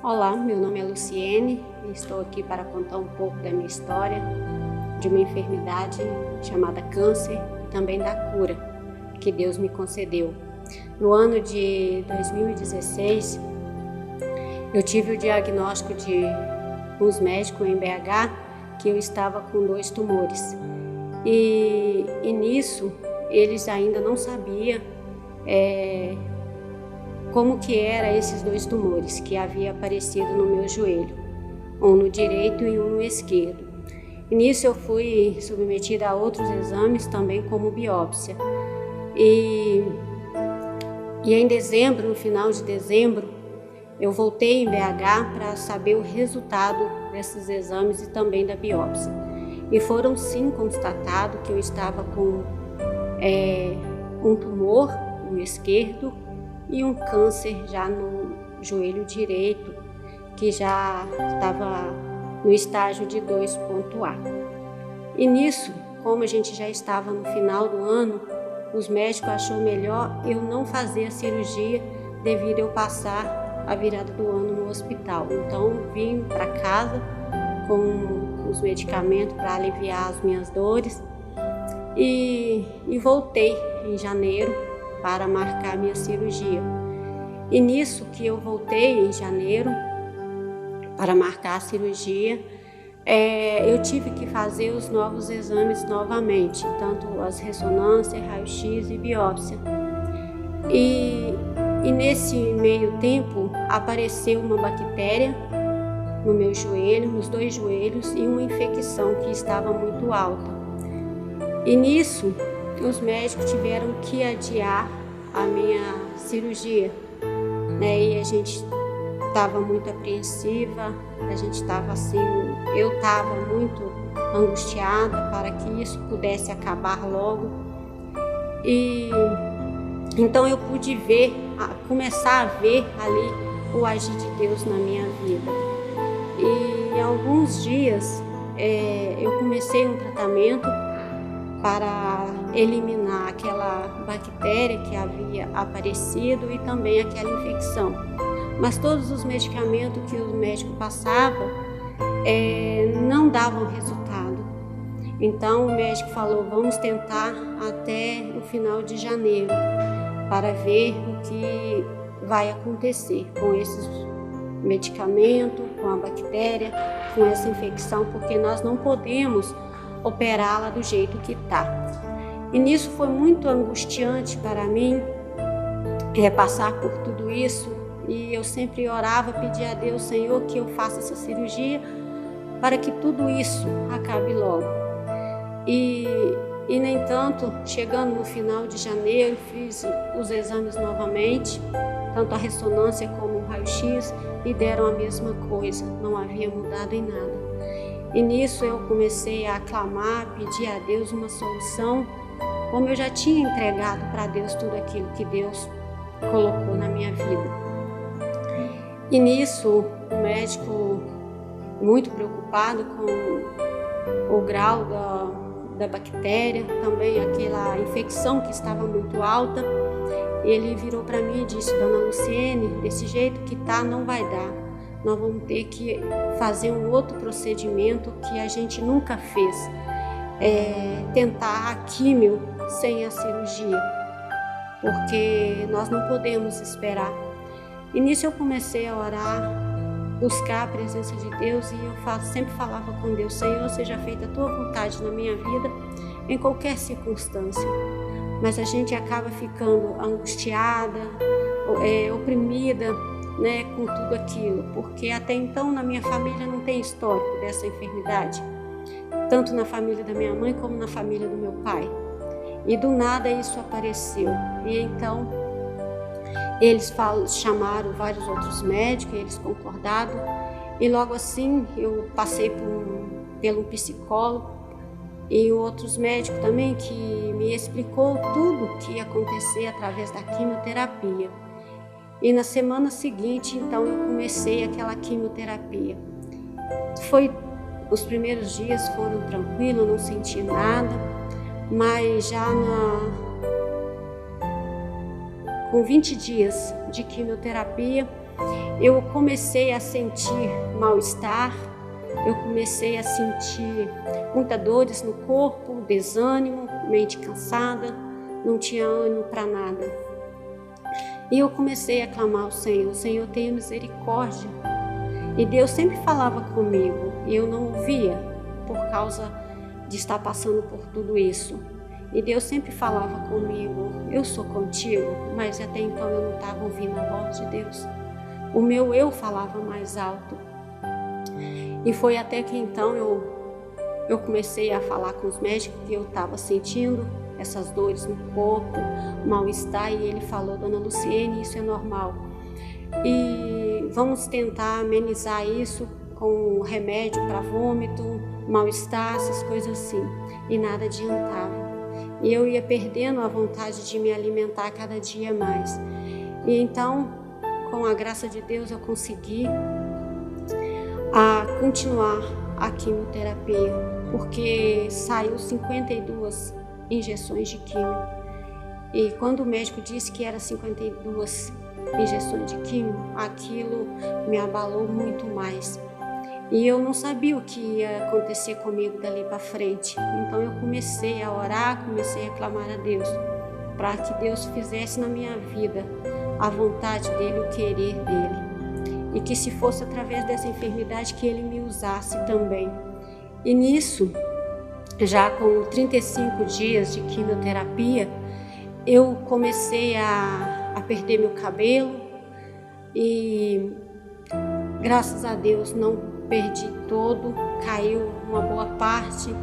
Olá, meu nome é Luciene e estou aqui para contar um pouco da minha história de uma enfermidade chamada câncer e também da cura que Deus me concedeu. No ano de 2016, eu tive o diagnóstico de uns médicos em BH que eu estava com 2 tumores. E nisso, eles ainda não sabiam como que eram esses 2 tumores que havia aparecido no meu joelho, um no direito e um no esquerdo. E nisso eu fui submetida a outros exames também como biópsia. E em dezembro, no final de dezembro, eu voltei em BH para saber o resultado desses exames e também da biópsia. E foram sim constatado que eu estava com um tumor no esquerdo e um câncer já no joelho direito, que já estava no estágio de 2.A. E nisso, como a gente já estava no final do ano, os médicos acharam melhor eu não fazer a cirurgia devido a eu passar a virada do ano no hospital. Então vim para casa com os medicamentos para aliviar as minhas dores e voltei em janeiro para marcar minha cirurgia. E nisso que eu voltei em janeiro para marcar a cirurgia, eu tive que fazer os novos exames novamente, tanto as ressonâncias, raio-x e biópsia. E nesse meio tempo apareceu uma bactéria no meu joelho, nos 2 joelhos, e uma infecção que estava muito alta. E nisso, os médicos tiveram que adiar a minha cirurgia, E a gente estava muito apreensiva, a gente estava assim, eu estava muito angustiada para que isso pudesse acabar logo. E então eu pude começar a ver ali o agir de Deus na minha vida. E em alguns dias eu comecei um tratamento para eliminar aquela bactéria que havia aparecido e também aquela infecção. Mas todos os medicamentos que o médico passava não davam resultado. Então o médico falou, vamos tentar até o final de janeiro para ver o que vai acontecer com esses medicamentos, com a bactéria, com essa infecção, porque nós não podemos operá-la do jeito que está. E nisso foi muito angustiante para mim passar por tudo isso, e eu sempre orava, pedia a Deus, Senhor, que eu faça essa cirurgia para que tudo isso acabe logo. E no entanto, chegando no final de janeiro, fiz os exames novamente, tanto a ressonância como o raio-x, e deram a mesma coisa, não havia mudado em nada. E nisso eu comecei a clamar, pedir a Deus uma solução, como eu já tinha entregado para Deus tudo aquilo que Deus colocou na minha vida. E nisso o médico, muito preocupado com o grau da bactéria, também aquela infecção que estava muito alta, ele virou para mim e disse, Dona Luciene, desse jeito que tá não vai dar. Nós vamos ter que fazer um outro procedimento que a gente nunca fez, tentar a químio sem a cirurgia, porque nós não podemos esperar. E nisso eu comecei a orar, buscar a presença de Deus, e eu sempre falava com Deus, Senhor, seja feita a tua vontade na minha vida, em qualquer circunstância. Mas a gente acaba ficando angustiada, oprimida, com tudo aquilo, porque até então na minha família não tem histórico dessa enfermidade, tanto na família da minha mãe como na família do meu pai. E do nada isso apareceu. E então eles chamaram vários outros médicos, eles concordaram, e logo assim eu passei pelo psicólogo e outros médicos também que me explicou tudo o que ia acontecer através da quimioterapia. E na semana seguinte, então, eu comecei aquela quimioterapia. Os primeiros dias foram tranquilos, não senti nada, mas já com 20 dias de quimioterapia, eu comecei a sentir mal-estar, eu comecei a sentir muitas dores no corpo, desânimo, mente cansada, não tinha ânimo para nada. E eu comecei a clamar ao Senhor: Senhor, tenha misericórdia. E Deus sempre falava comigo e eu não ouvia por causa de estar passando por tudo isso. E Deus sempre falava comigo: eu sou contigo, mas até então eu não estava ouvindo a voz de Deus. O meu eu falava mais alto. E foi até que então eu comecei a falar com os médicos que eu estava sentindo essas dores no corpo, mal-estar, e ele falou: Dona Luciene, isso é normal. E vamos tentar amenizar isso com remédio para vômito, mal-estar, essas coisas assim. E nada adiantava. E eu ia perdendo a vontade de me alimentar cada dia mais. E então, com a graça de Deus, eu consegui continuar a quimioterapia, porque saiu 52 injeções de quimio. E quando o médico disse que era 52 injeções de quimio, aquilo me abalou muito mais. E eu não sabia o que ia acontecer comigo dali para frente. Então eu comecei a orar, comecei a clamar a Deus, para que Deus fizesse na minha vida a vontade dele, o querer dele. E que se fosse através dessa enfermidade que ele me usasse também. E nisso, já com 35 dias de quimioterapia, eu comecei a perder meu cabelo e graças a Deus não perdi todo, caiu uma boa parte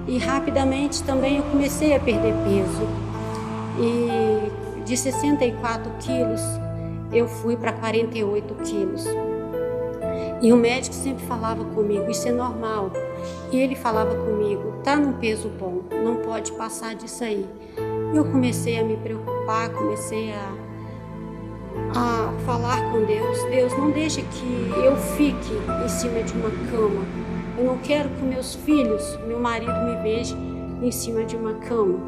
e rapidamente também eu comecei a perder peso. E de 64 quilos eu fui para 48 quilos. E o médico sempre falava comigo: isso é normal. E ele falava comigo: tá num peso bom, não pode passar disso aí. Eu comecei a me preocupar, comecei a falar com Deus: Deus, não deixe que eu fique em cima de uma cama. Eu não quero que meus filhos, meu marido me veja em cima de uma cama,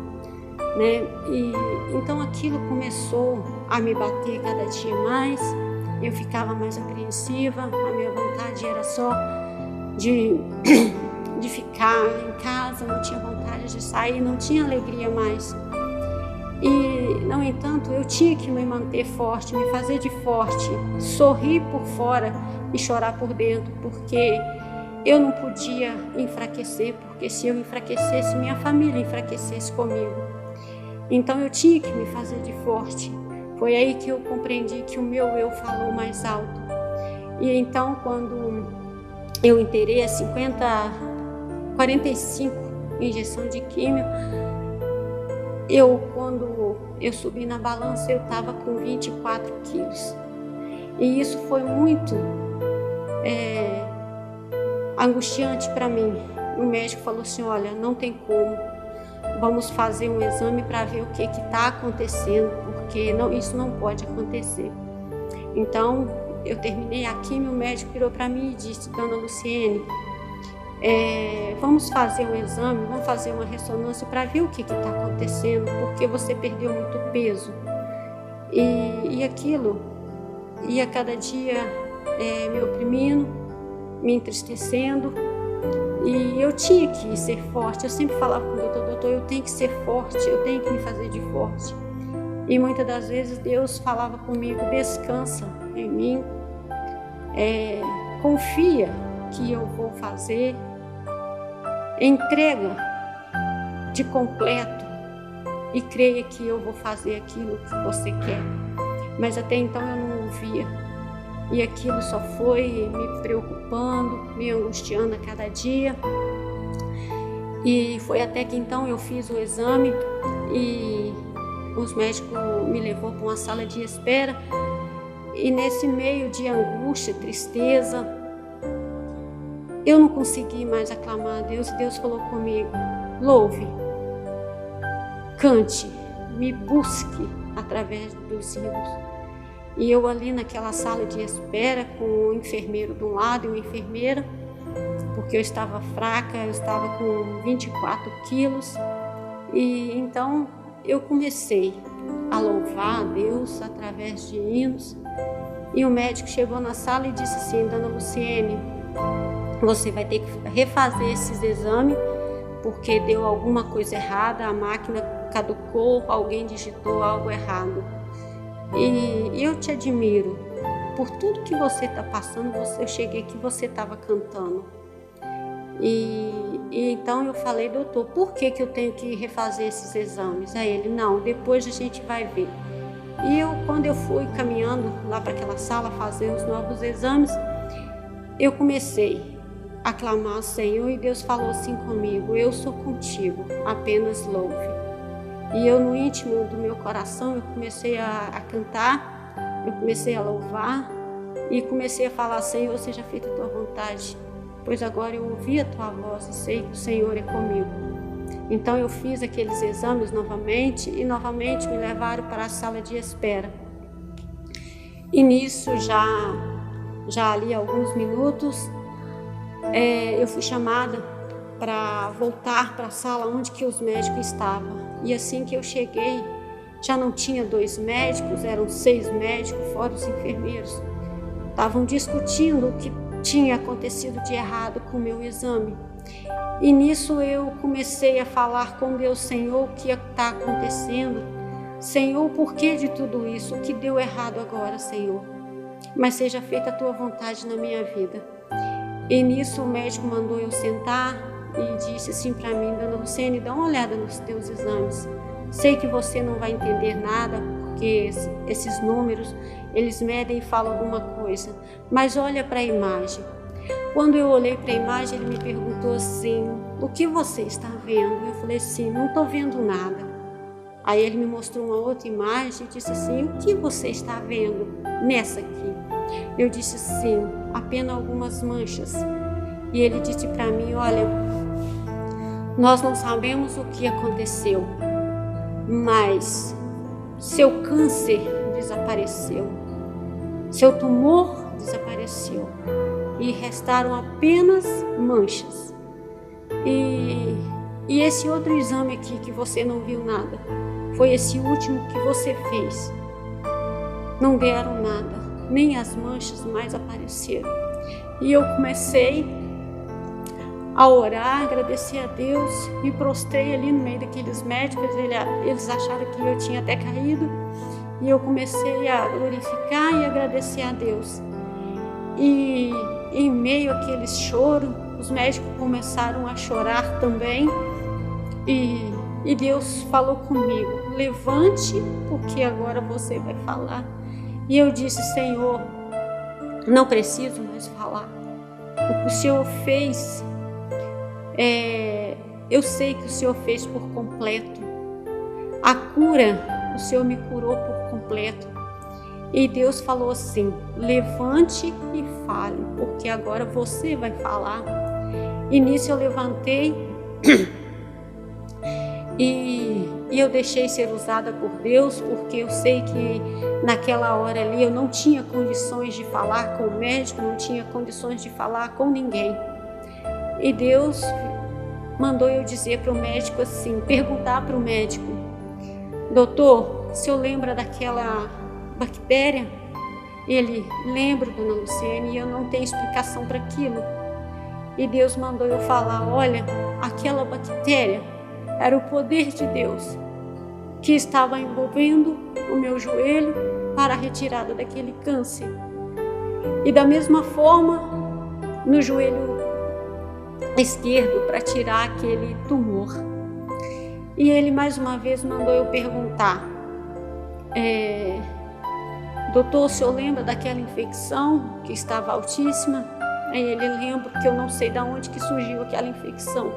né? E então aquilo começou a me bater cada dia mais. Eu ficava mais apreensiva, a minha vontade era só de ficar em casa, não tinha vontade de sair, não tinha alegria mais. E, no entanto, eu tinha que me manter forte, me fazer de forte, sorrir por fora e chorar por dentro, porque eu não podia enfraquecer, porque se eu enfraquecesse, minha família enfraquecesse comigo. Então eu tinha que me fazer de forte. Foi aí que eu compreendi que o meu eu falou mais alto. E então, quando eu inteirei as 45 injeções de químio, quando eu subi na balança, eu estava com 24 quilos. E isso foi muito angustiante para mim. O médico falou assim: olha, não tem como, vamos fazer um exame para ver o que está acontecendo, porque isso não pode acontecer. Então, eu terminei a quimio, o médico virou para mim e disse: Dona Luciene, vamos fazer um exame, vamos fazer uma ressonância para ver o que está acontecendo, porque você perdeu muito peso. E aquilo ia cada dia me oprimindo, me entristecendo, e eu tinha que ser forte. Eu sempre falava com o doutor: eu tenho que ser forte, eu tenho que me fazer de forte. E muitas das vezes Deus falava comigo: descansa em mim, confia que eu vou fazer, entrega de completo e creia que eu vou fazer aquilo que você quer. Mas até então eu não ouvia, e aquilo só foi me preocupando, me angustiando a cada dia. E foi até que então eu fiz o exame e os médicos me levou para uma sala de espera. E nesse meio de angústia, tristeza, eu não consegui mais aclamar a Deus. Deus falou comigo: louve, cante, me busque através dos hinos. E eu ali naquela sala de espera, com um enfermeiro de um lado e uma enfermeira, porque eu estava fraca, eu estava com 24 quilos. E então eu comecei a louvar a Deus através de hinos. E o médico chegou na sala e disse assim: Dona Luciene, você vai ter que refazer esses exames, porque deu alguma coisa errada, a máquina caducou, alguém digitou algo errado. E eu te admiro por tudo que você está passando. Eu cheguei que você estava cantando. E então eu falei: doutor, por que eu tenho que refazer esses exames? Aí ele: não, depois a gente vai ver. E quando eu fui caminhando lá para aquela sala fazer os novos exames, eu comecei a clamar ao Senhor e Deus falou assim comigo: eu sou contigo, apenas louve. E eu, no íntimo do meu coração, eu comecei a cantar, eu comecei a louvar e comecei a falar: Senhor, seja feita a tua vontade, pois agora eu ouvi a tua voz e sei que o Senhor é comigo. Então eu fiz aqueles exames novamente e novamente me levaram para a sala de espera. E nisso, já ali alguns minutos, eu fui chamada para voltar para a sala onde que os médicos estavam. E assim que eu cheguei, já não tinha 2 médicos, eram 6 médicos, fora os enfermeiros. Estavam discutindo o que tinha acontecido de errado com o meu exame. E nisso eu comecei a falar com Deus: Senhor, o que está acontecendo? Senhor, por que de tudo isso? O que deu errado agora, Senhor? Mas seja feita a tua vontade na minha vida. E nisso o médico mandou eu sentar e disse assim para mim: Dona Luciene, dá uma olhada nos teus exames. Sei que você não vai entender nada, porque esses números, eles medem e falam alguma coisa, mas olha para a imagem. Quando eu olhei para a imagem, ele me perguntou assim: o que você está vendo? Eu falei assim: não estou vendo nada. Aí ele me mostrou uma outra imagem e disse assim: o que você está vendo nessa aqui? Eu disse sim, apenas algumas manchas. E ele disse para mim: olha, nós não sabemos o que aconteceu, mas seu câncer desapareceu, seu tumor desapareceu e restaram apenas manchas. E esse outro exame aqui que você não viu nada, foi esse último que você fez. Não deram nada, nem as manchas mais apareceram. E eu comecei a orar, agradecer a Deus, me prostrei ali no meio daqueles médicos, eles acharam que eu tinha até caído, e eu comecei a glorificar e agradecer a Deus. E em meio àqueles choros, os médicos começaram a chorar também, e Deus falou comigo: levante, porque agora você vai falar. E eu disse: Senhor, não preciso mais falar. O que o Senhor fez, eu sei que o Senhor fez por completo. A cura, o Senhor me curou por completo. E Deus falou assim: levante e fale, porque agora você vai falar. E nisso eu levantei e eu deixei ser usada por Deus, porque eu sei que naquela hora ali eu não tinha condições de falar com o médico, não tinha condições de falar com ninguém. E Deus mandou eu dizer para o médico assim, perguntar para o médico: doutor, o senhor lembra daquela bactéria? Ele: lembro, dona Luciene, e eu não tenho explicação para aquilo. E Deus mandou eu falar: olha, aquela bactéria era o poder de Deus que estava envolvendo o meu joelho para a retirada daquele câncer. E da mesma forma, no joelho esquerdo, para tirar aquele tumor. E ele mais uma vez mandou eu perguntar: doutor, o senhor lembra daquela infecção que estava altíssima? Aí ele: lembro, que eu não sei de onde que surgiu aquela infecção.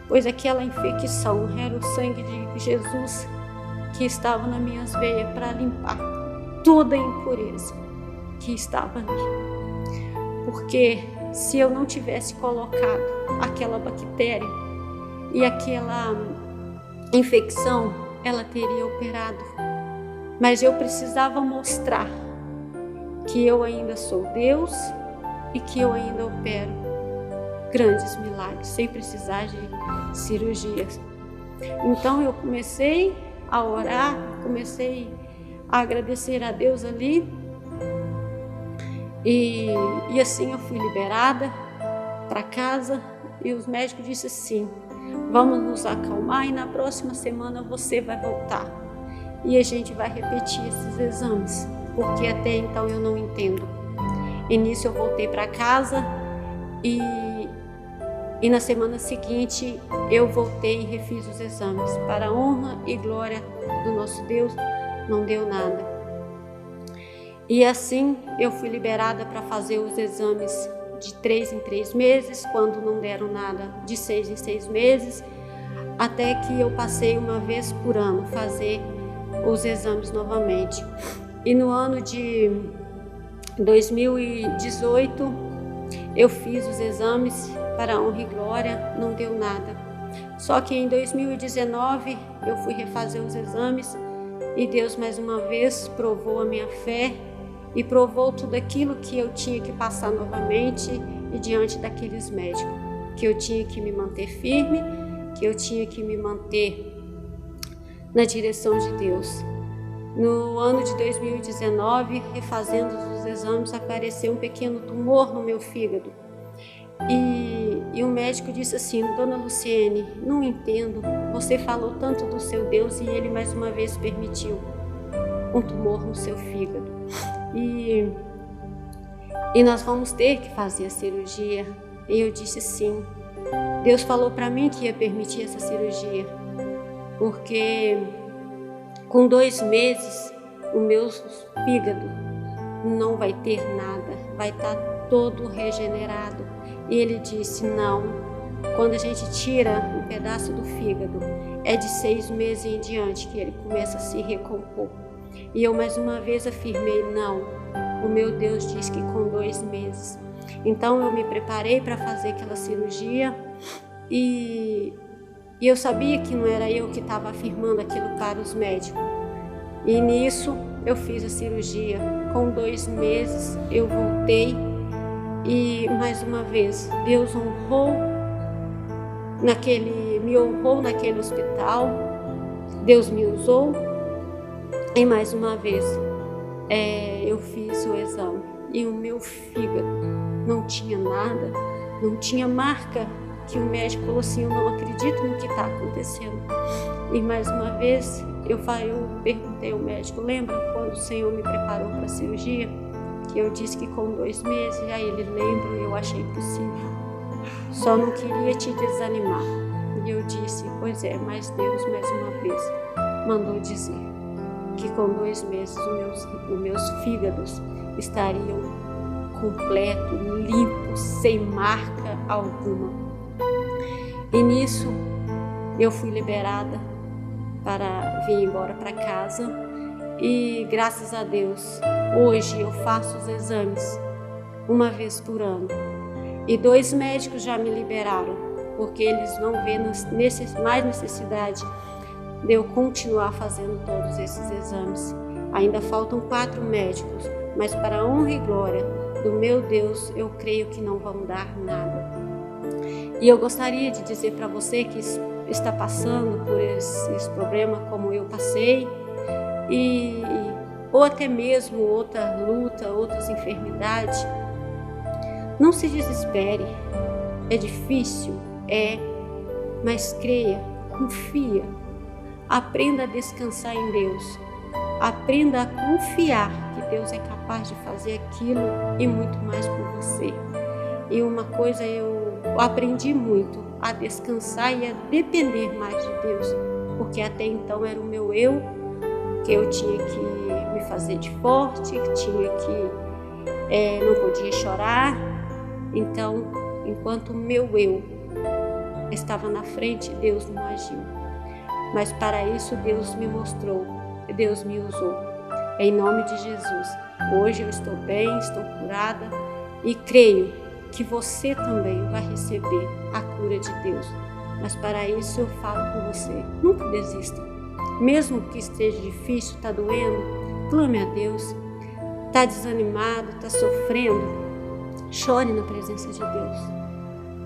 Pois aquela infecção era o sangue de Jesus que estava nas minhas veias para limpar toda a impureza que estava ali. Porque se eu não tivesse colocado aquela bactéria e aquela infecção, ela teria operado. Mas eu precisava mostrar que eu ainda sou Deus e que eu ainda opero grandes milagres, sem precisar de cirurgias. Então eu comecei a orar, comecei a agradecer a Deus ali, E assim eu fui liberada para casa e os médicos disseram assim: vamos nos acalmar e na próxima semana você vai voltar. E a gente vai repetir esses exames, porque até então eu não entendo. E nisso eu voltei para casa e na semana seguinte eu voltei e refiz os exames. Para a honra e glória do nosso Deus, não deu nada. E assim eu fui liberada para fazer os exames de 3 em 3 meses, quando não deram nada, de 6 em 6 meses, até que eu passei uma vez por ano fazer os exames novamente. E no ano de 2018 eu fiz os exames para a honra e glória, não deu nada. Só que em 2019 eu fui refazer os exames e Deus mais uma vez provou a minha fé e provou tudo aquilo que eu tinha que passar novamente e diante daqueles médicos, que eu tinha que me manter firme, que eu tinha que me manter na direção de Deus. No ano de 2019, refazendo os exames, apareceu um pequeno tumor no meu fígado. E o médico disse assim: Dona Luciene, não entendo, você falou tanto do seu Deus e ele mais uma vez permitiu um tumor no seu fígado. E nós vamos ter que fazer a cirurgia. E eu disse sim. Deus falou para mim que ia permitir essa cirurgia, porque com 2 meses o meu fígado não vai ter nada, vai estar todo regenerado. E ele disse: não, quando a gente tira um pedaço do fígado, é de 6 meses em diante que ele começa a se recompor. E eu mais uma vez afirmei: não, o meu Deus diz que com 2 meses. Então eu me preparei para fazer aquela cirurgia e eu sabia que não era eu que estava afirmando aquilo para os médicos. E nisso eu fiz a cirurgia. Com 2 meses eu voltei e mais uma vez Deus me honrou naquele hospital. Deus me usou e mais uma vez eu fiz o exame e o meu fígado não tinha nada, não tinha marca, que o médico falou assim: eu não acredito no que está acontecendo. E mais uma vez eu perguntei ao médico: lembra quando o Senhor me preparou para a cirurgia? Que eu disse que com 2 meses. E aí ele: lembro, eu achei possível, só não queria te desanimar. E eu disse: pois é, mas Deus mais uma vez mandou dizer que com 2 meses os meus fígados estariam completos, limpos, sem marca alguma. E nisso eu fui liberada para vir embora para casa e graças a Deus hoje eu faço os exames uma vez por ano e 2 médicos já me liberaram, porque eles não vêem mais necessidade de eu continuar fazendo todos esses exames. Ainda faltam 4 médicos, mas para a honra e glória do meu Deus, eu creio que não vão dar nada. E eu gostaria de dizer para você que está passando por esse problema como eu passei, ou até mesmo outra luta, outras enfermidades, não se desespere. É difícil, mas creia, confia. Aprenda a descansar em Deus. Aprenda a confiar que Deus é capaz de fazer aquilo e muito mais por você. E uma coisa eu aprendi muito, a descansar e a depender mais de Deus, porque até então era o meu eu, que eu tinha que me fazer de forte, que tinha que não podia chorar. Então, enquanto o meu eu estava na frente, Deus não agiu. Mas para isso Deus me mostrou, Deus me usou. Em nome de Jesus, hoje eu estou bem, estou curada e creio que você também vai receber a cura de Deus. Mas para isso eu falo com você: nunca desista. Mesmo que esteja difícil, está doendo, clame a Deus. Está desanimado, está sofrendo, chore na presença de Deus.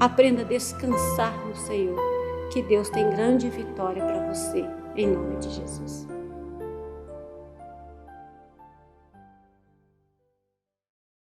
Aprenda a descansar no Senhor, que Deus tem grande vitória para você, em nome de Jesus.